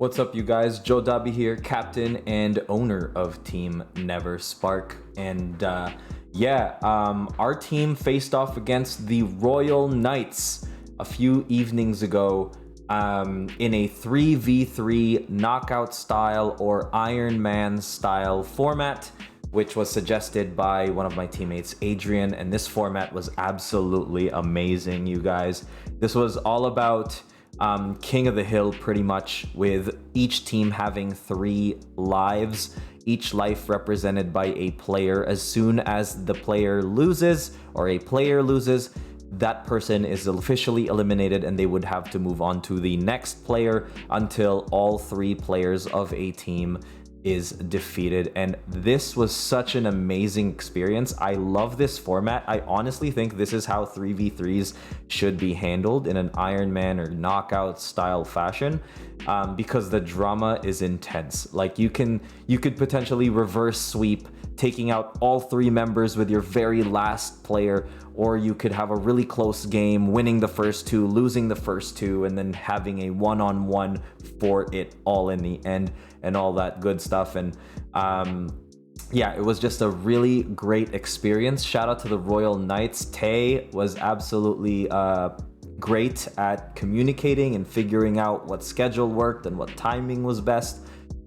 What's up, you guys? JoDobbi here, captain and owner of Team Neverspark. And our team faced off against the Royal Knights a few evenings ago in a 3v3 knockout style or Iron Man style format, which was suggested by one of my teammates, Adrian. And this format was absolutely amazing, you guys. This was all about King of the Hill, pretty much, with each team having 3 lives, each life represented by a player. As soon as the player loses or a player loses, that person is officially eliminated and they would have to move on to the next player until all 3 players of a team is defeated. And this was such an amazing experience. I love this format. I honestly think this is how 3v3s should be handled, in an Iron Man or knockout style fashion, because the drama is intense. Like you could potentially reverse sweep, taking out all 3 members with your very last player, or you could have a really close game, winning the first 2, losing the first 2, and then having a one-on-one for it all in the end, and all that good stuff. And it was just a really great experience. Shout out to the Royal Knights. Tay was absolutely great at communicating and figuring out what schedule worked and what timing was best.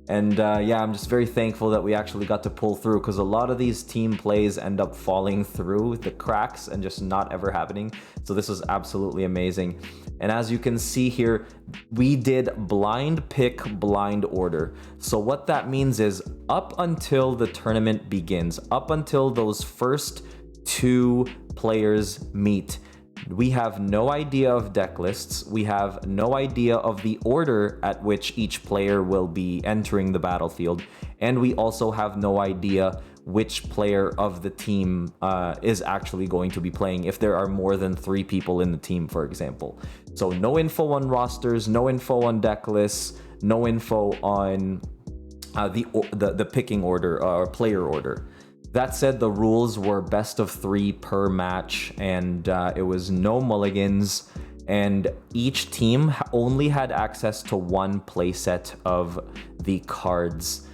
And I'm just very thankful that we actually got to pull through, because a lot of these team plays end up falling through the cracks and just not ever happening. So this was absolutely amazing. And as you can see here, we did blind pick, blind order. So what that means is, up until the tournament begins, up until those first 2 players meet, we have no idea of deck lists. We have no idea of the order at which each player will be entering the battlefield. And we also have no idea which player of the team is actually going to be playing, if there are more than 3 people in the team, for example. So no info on rosters, no info on deck lists, no info on the picking order or player order. That said, the rules were best of 3 per match, and it was no mulligans, and each team only had access to 1 playset of the cards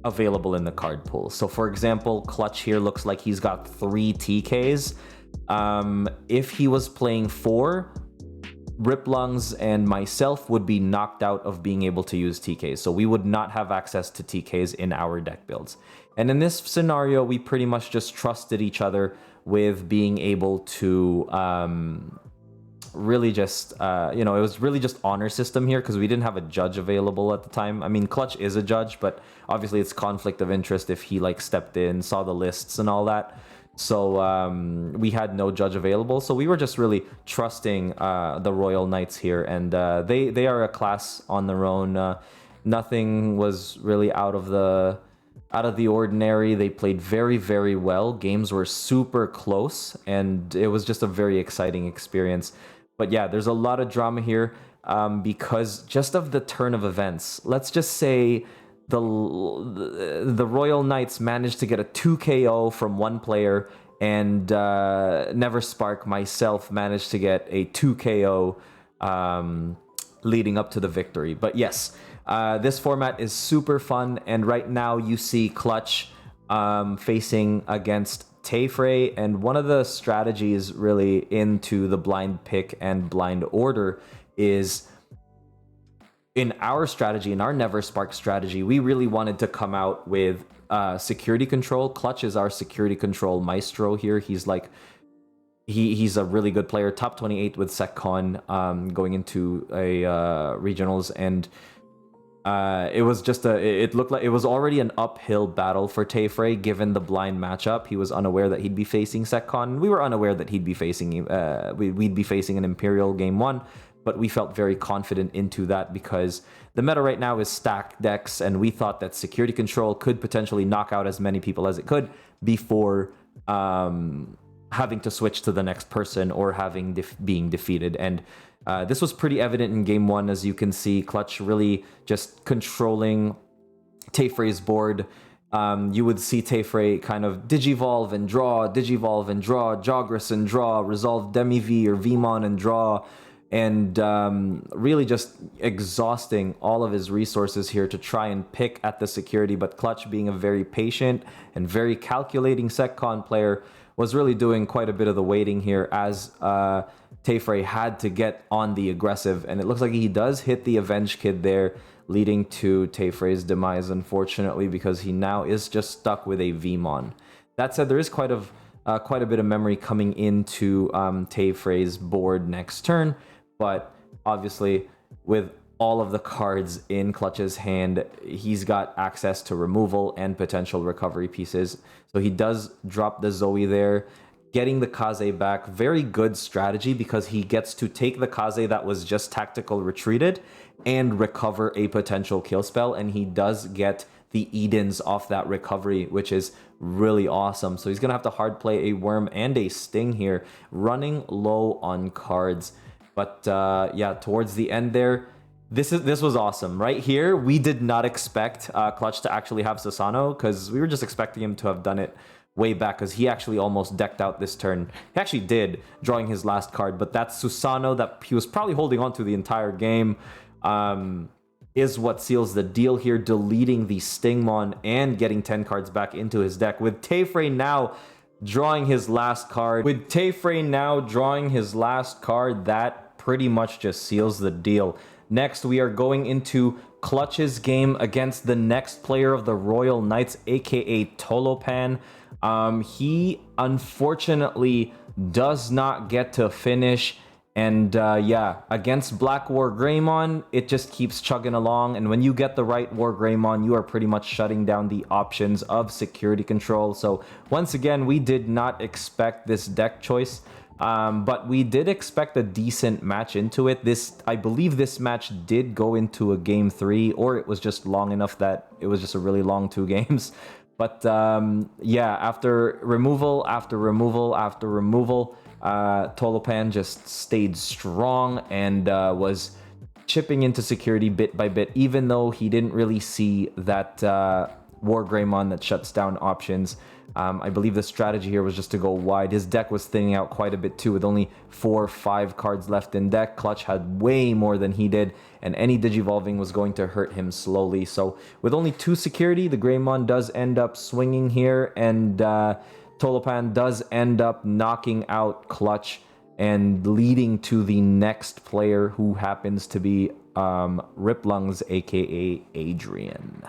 available in the card pool. So for example, Clutch here looks like he's got 3 TKs. If he was playing 4, Riplungs and myself would be knocked out of being able to use TKs. So we would not have access to TKs in our deck builds. And in this scenario, we pretty much just trusted each other with being able to really just, it was really just honor system here, because we didn't have a judge available at the time. I mean, Clutch is a judge, but obviously it's conflict of interest if he stepped in, saw the lists and all that. So we had no judge available, so we were just really trusting the Royal Knights here, and they are a class on their own. Nothing was really out of the ordinary. They played very, very well. Games were super close, and it was just a very exciting experience. But yeah, there's a lot of drama here because just of the turn of events. Let's just say the Royal Knights managed to get a 2 KO from 1 player, and Neverspark, myself, managed to get a 2 KO leading up to the victory. But yes, this format is super fun, and right now you see Clutch facing against Tayfrey, and one of the strategies really into the blind pick and blind order is, in our strategy, in our Neverspark strategy, we really wanted to come out with security control. Clutch is our security control maestro here. He's he's a really good player, top 28 with SecCon going into a regionals, and it was just it looked like it was already an uphill battle for Tayfrey given the blind matchup. He was unaware that he'd be facing SecCon. We were unaware that he'd be facing we'd be facing an Imperial game 1, but we felt very confident into that because the meta right now is stacked decks, and we thought that security control could potentially knock out as many people as it could before having to switch to the next person or being defeated. And this was pretty evident in game 1, as you can see. Clutch really just controlling Tayfrey's board. You would see Tayfrey kind of digivolve and draw, Jogress and draw, resolve Demi-V or Vmon and draw, and really just exhausting all of his resources here to try and pick at the security. But Clutch, being a very patient and very calculating SecCon player, was really doing quite a bit of the waiting here as Tayfrey had to get on the aggressive. And it looks like he does hit the Avenge Kid there, leading to Tayfrey's demise, unfortunately, because he now is just stuck with a Vmon. That said, there is quite a bit of memory coming into Tayfrey's board next turn, but obviously with all of the cards in Clutch's hand, he's got access to removal and potential recovery pieces. So he does drop the Zoe there, getting the Kaze back. Very good strategy, because he gets to take the Kaze that was just tactical retreated and recover a potential kill spell, and he does get the Edens off that recovery, which is really awesome. So he's gonna have to hard play a Worm and a Sting here, running low on cards. But yeah, towards the end there, this was awesome. Right here, we did not expect Clutch to actually have Susano, because we were just expecting him to have done it way back, because he actually almost decked out this turn. He actually did, drawing his last card, but that Susano that he was probably holding on to the entire game is what seals the deal here, deleting the Stingmon and getting 10 cards back into his deck. With Tayfrey now drawing his last card, that pretty much just seals the deal. Next, we are going into Clutch's game against the next player of the Royal Knights, aka Tolopan. He unfortunately does not get to finish. And yeah, against Black War Greymon, it just keeps chugging along. And when you get the right War Greymon, you are pretty much shutting down the options of security control. So once again, we did not expect this deck choice, but we did expect a decent match into it. I believe this match did go into a game 3, or it was just long enough that it was just a really long 2 games. But yeah, after removal, Tolopan just stayed strong and was chipping into security bit by bit, even though he didn't really see that War Greymon that shuts down options. I believe the strategy here was just to go wide. His deck was thinning out quite a bit too, with only 4 or 5 cards left in deck. Clutch had way more than he did, and any Digivolving was going to hurt him slowly. So with only 2 security, the Greymon does end up swinging here, and Tolopan does end up knocking out Clutch and leading to the next player, who happens to be Riplungs, aka Adrian.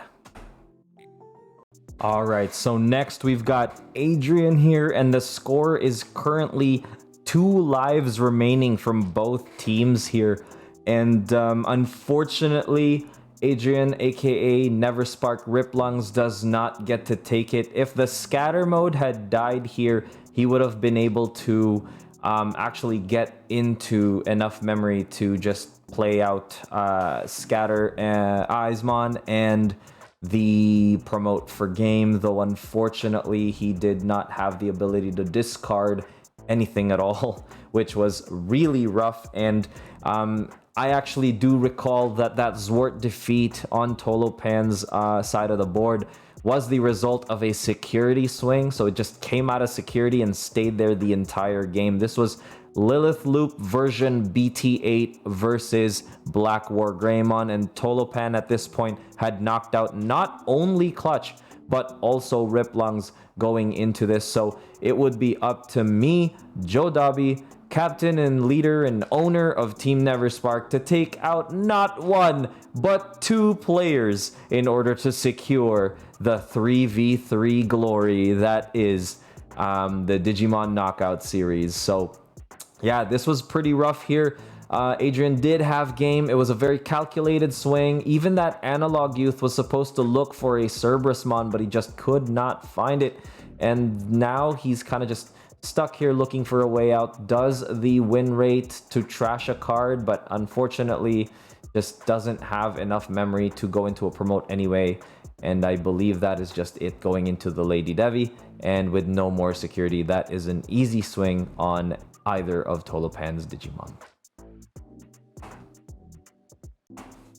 All right, so next we've got Adrian here, and the score is currently 2 lives remaining from both teams here. And unfortunately, Adrian, aka Neverspark Riplungs, does not get to take it. If the scatter mode had died here, he would have been able to actually get into enough memory to just play out Scatter Eismon and the promote for game, though unfortunately he did not have the ability to discard anything at all, which was really rough. And I actually do recall that Zwart defeat on Tolopan's side of the board was the result of a security swing. So it just came out of security and stayed there the entire game. This was Lilith Loop version BT8 versus Black War Greymon, and Tolopan at this point had knocked out not only Clutch, but also Riplungs going into this. So it would be up to me, JoDobbi, captain and leader and owner of Team Neverspark, to take out not 1, but 2 players in order to secure the 3v3 glory that is the Digimon Knockout Series. So yeah, this was pretty rough here. Adrian did have game. It was a very calculated swing. Even that Analog Youth was supposed to look for a Cerberusmon, but he just could not find it. And now he's kind of just stuck here looking for a way out. Does the win rate to trash a card, but unfortunately just doesn't have enough memory to go into a promote anyway. And I believe that is just it, going into the Lady Devi. And with no more security, that is an easy swing on either of Tolopan's Digimon.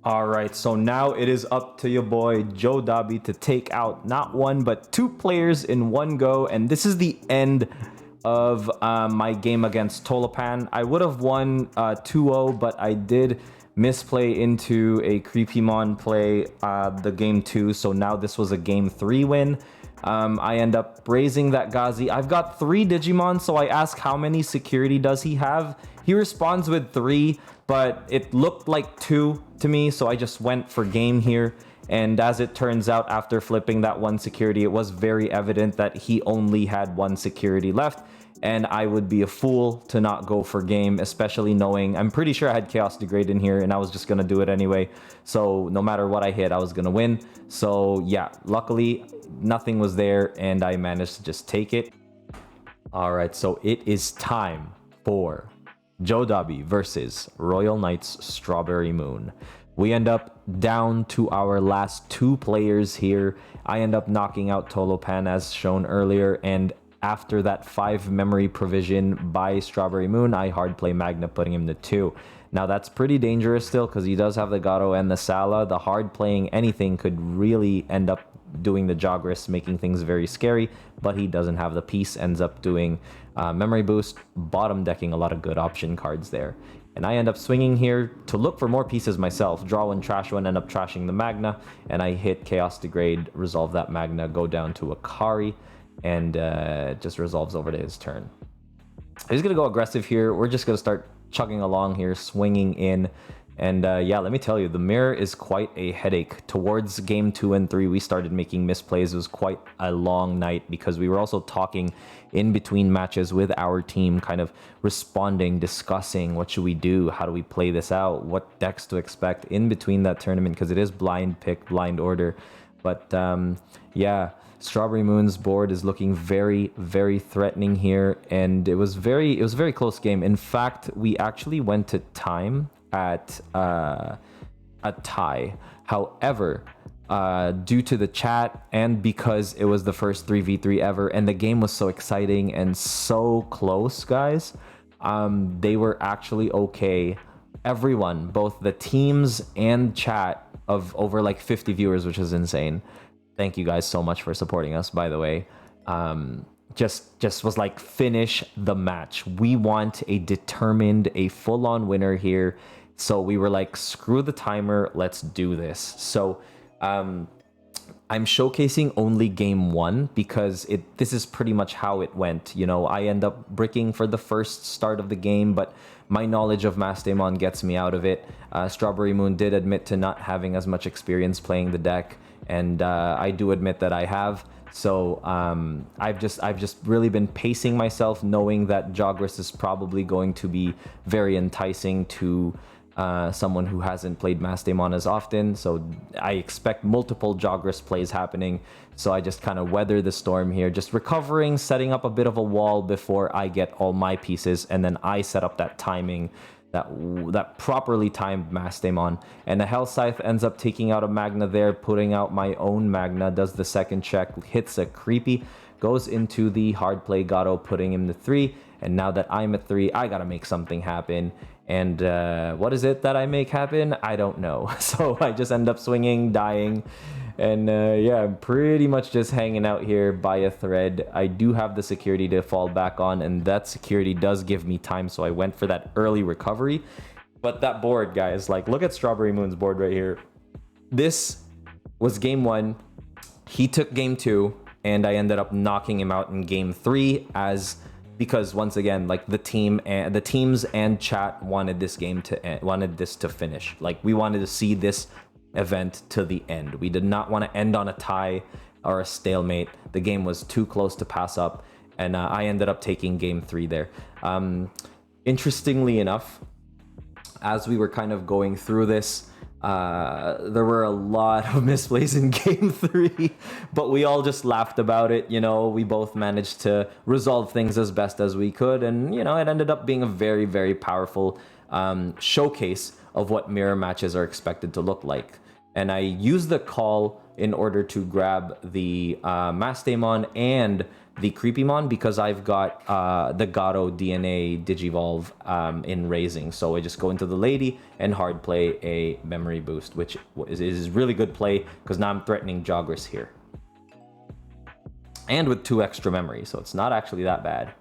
All right, so now it is up to your boy JoDobbi to take out not 1 but 2 players in one go, and this is the end of my game against Tolopan. I would have won 2-0, but I did misplay into a Creepymon play the game 2, so now this was a game 3 win. I end up raising that Gazi. I've got 3 Digimon, so I ask how many security does he have. He responds with 3, but it looked like 2 to me, so I just went for game here. And as it turns out, after flipping that 1 security, it was very evident that he only had 1 security left. And I would be a fool to not go for game, especially knowing I'm pretty sure I had Chaos Degrade in here and I was just going to do it anyway. So no matter what I hit, I was going to win. So yeah, luckily nothing was there and I managed to just take it. All right, so it is time for JoDobbi versus Royal Knights Strawberry Moon. We end up down to our last 2 players here. I end up knocking out Tolopan as shown earlier, and after that 5 memory provision by Strawberry Moon, I hard play Magna, putting him to 2. Now that's pretty dangerous still because he does have the Gato and the Sala. The hard playing anything could really end up doing the Jogris, making things very scary, but he doesn't have the piece, ends up doing memory boost, bottom decking a lot of good option cards there. And I end up swinging here to look for more pieces myself. Draw 1, trash 1, end up trashing the Magna, and I hit Chaos Degrade, resolve that Magna, go down to Akari, and just resolves over to his turn. He's going to go aggressive here. We're just going to start chugging along here, swinging in. And yeah, let me tell you, the mirror is quite a headache. Towards game 2 and 3, we started making misplays. It was quite a long night because we were also talking in between matches with our team, kind of responding, discussing what should we do, how do we play this out, what decks to expect in between that tournament, because it is blind pick, blind order. But yeah, Strawberry Moon's board is looking very, very threatening here, and it was a very close game. In fact, we actually went to time at a tie. However, due to the chat and because it was the first 3v3 ever and the game was so exciting and so close, guys, they were actually okay. Everyone, both the teams and chat, of over like 50 viewers, which is insane. Thank you guys so much for supporting us, by the way. Just was like, finish the match. We want a determined, a full-on winner here. So we were like, screw the timer, let's do this. So I'm showcasing only game 1 because this is pretty much how it went. You know, I end up bricking for the first start of the game, but my knowledge of Mastemon gets me out of it. Strawberry Moon did admit to not having as much experience playing the deck, and I do admit that I have. So I've just really been pacing myself, knowing that Jogris is probably going to be very enticing to someone who hasn't played Mastemon as often. So I expect multiple Jogris plays happening. So I just kind of weather the storm here, just recovering, setting up a bit of a wall before I get all my pieces, and then I set up that timing, that properly timed Mastemon. And the Hell Scythe ends up taking out a Magna there, putting out my own Magna, does the second check, hits a creepy, goes into the hard play Gato, putting him to 3. And now that I'm at 3, I gotta make something happen. And what is it that I make happen? I don't know. So I just end up swinging, dying. And yeah, I'm pretty much just hanging out here by a thread. I do have the security to fall back on, and that security does give me time, so I went for that early recovery. But that board, guys, like, look at Strawberry Moon's board right here. This was game 1. He took game 2, and I ended up knocking him out in game 3 because once again, like, the teams and chat wanted this game to end, wanted this to finish. Like, we wanted to see this event to the end. We did not want to end on a tie or a stalemate. The game was too close to pass up, and I ended up taking game 3 there. Interestingly enough, as we were kind of going through this, there were a lot of misplays in game 3, but we all just laughed about it. You know, we both managed to resolve things as best as we could, and you know, it ended up being a very, very powerful showcase of what mirror matches are expected to look like. And I used the call in order to grab the Mastemon and the Creepymon because I've got the Gato DNA Digivolve in raising. So I just go into the lady and hard play a memory boost, which is really good play because now I'm threatening Jogris here. And with 2 extra memory, so it's not actually that bad.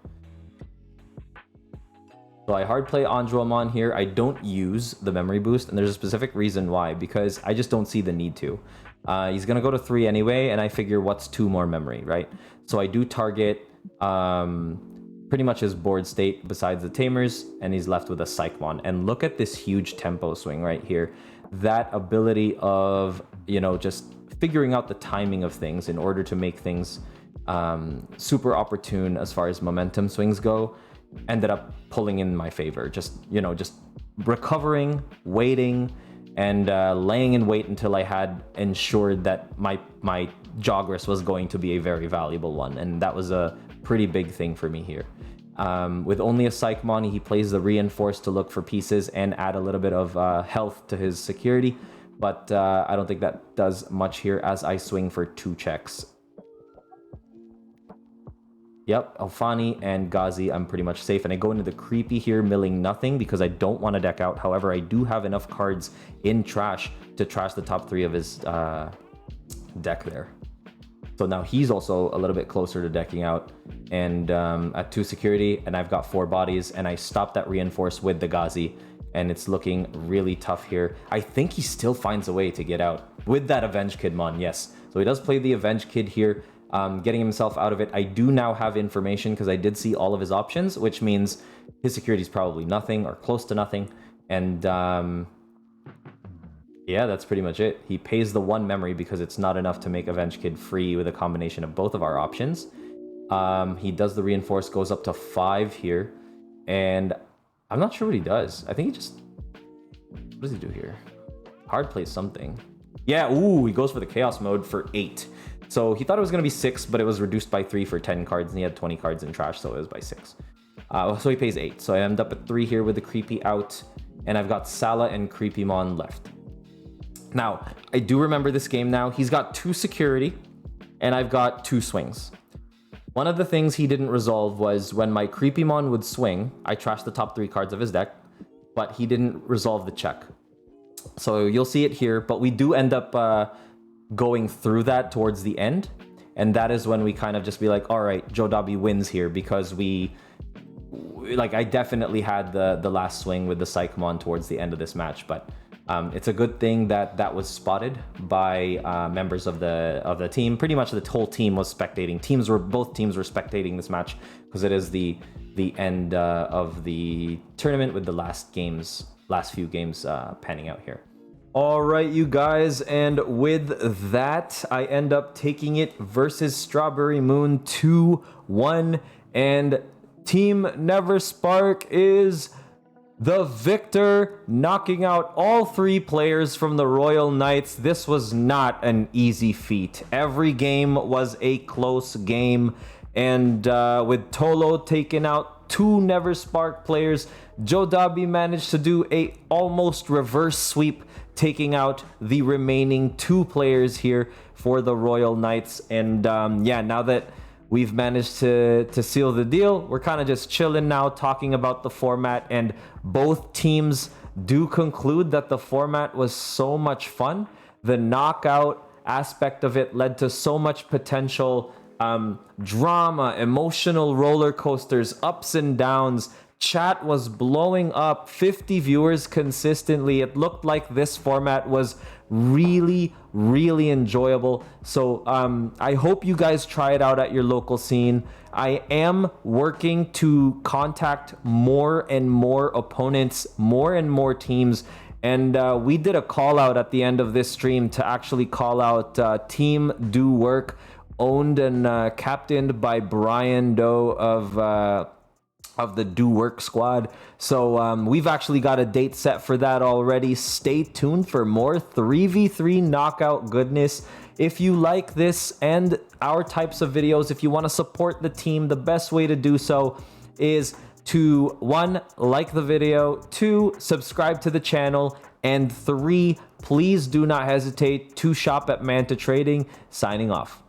So I hard play Anjuamon here. I don't use the memory boost, and there's a specific reason why, because I just don't see the need to. He's gonna go to 3 anyway, and I figure what's 2 more memory, right? So I do target pretty much his board state besides the Tamers, and he's left with a Psychmon. And look at this huge tempo swing right here. That ability of, you know, just figuring out the timing of things in order to make things super opportune as far as momentum swings go, ended up pulling in my favor. Just, you know, just recovering, waiting, and laying in wait until I had ensured that my Jogress was going to be a very valuable one. And that was a pretty big thing for me here. With only a Psychmon, he plays the Reinforce to look for pieces and add a little bit of health to his security. But I don't think that does much here as I swing for 2 checks. Yep, Alfani and Ghazi, I'm pretty much safe. And I go into the creepy here, milling nothing because I don't want to deck out. However, I do have enough cards in trash to trash the top 3 of his deck there. So now he's also a little bit closer to decking out. And at 2 security, and I've got 4 bodies, and I stopped that Reinforce with the Ghazi. And it's looking really tough here. I think he still finds a way to get out with that Avenge Kidmon, yes. So he does play the Avenge Kid here. Getting himself out of it. I do now have information because I did see all of his options, which means his security is probably nothing or close to nothing. And yeah, that's pretty much it. He pays the 1 memory because it's not enough to make Avenge Kid free with a combination of both of our options. He does the Reinforce, goes up to 5 here. And I'm not sure what he does. I think he just... What does he do here? Hard plays something. Yeah, ooh, he goes for the Chaos Mode for 8. So he thought it was going to be 6, but it was reduced by 3 for 10 cards, and he had 20 cards in trash, so it was by 6. So he pays 8. So I end up at 3 here with the Creepy out, and I've got Sala and Creepymon left. Now, I do remember this game now. He's got 2 security, and I've got 2 swings. One of the things he didn't resolve was when my Creepymon would swing, I trashed the top 3 cards of his deck, but he didn't resolve the check. So you'll see it here, but we do end up... going through that towards the end, and that is when we kind of just be like, all right, JoDobbi wins here, because we like, I definitely had the last swing with the Psychmon towards the end of this match, but it's a good thing that that was spotted by members of the team. Pretty much the whole team was spectating. Both teams were spectating this match because it is the end of the tournament with the last few games panning out here. All right, you guys, and with that, I end up taking it versus Strawberry Moon 2-1, and Team Neverspark is the victor, knocking out all 3 players from the Royal Knights. This was not an easy feat. Every game was a close game, and with Tolo taking out 2 Neverspark players, JoDobbi managed to do a almost reverse sweep, taking out the remaining 2 players here for the Royal Knights. And yeah, now that we've managed to seal the deal, we're kind of just chilling now, talking about the format, and both teams do conclude that the format was so much fun. The knockout aspect of it led to so much potential drama, emotional roller coasters, ups and downs. Chat was blowing up, 50 viewers consistently. It looked like this format was really, really enjoyable. So I hope you guys try it out at your local scene. I am working to contact more and more opponents, more and more teams. And we did a call out at the end of this stream to actually call out Team Do Work, owned and captained by Brian Doe of the Do Work squad. So we've actually got a date set for that already. Stay tuned for more 3v3 knockout goodness. If you like this and our types of videos, if you want to support the team, the best way to do so is to 1, like the video, 2, subscribe to the channel, and 3, please do not hesitate to shop at Manta Trading. Signing off.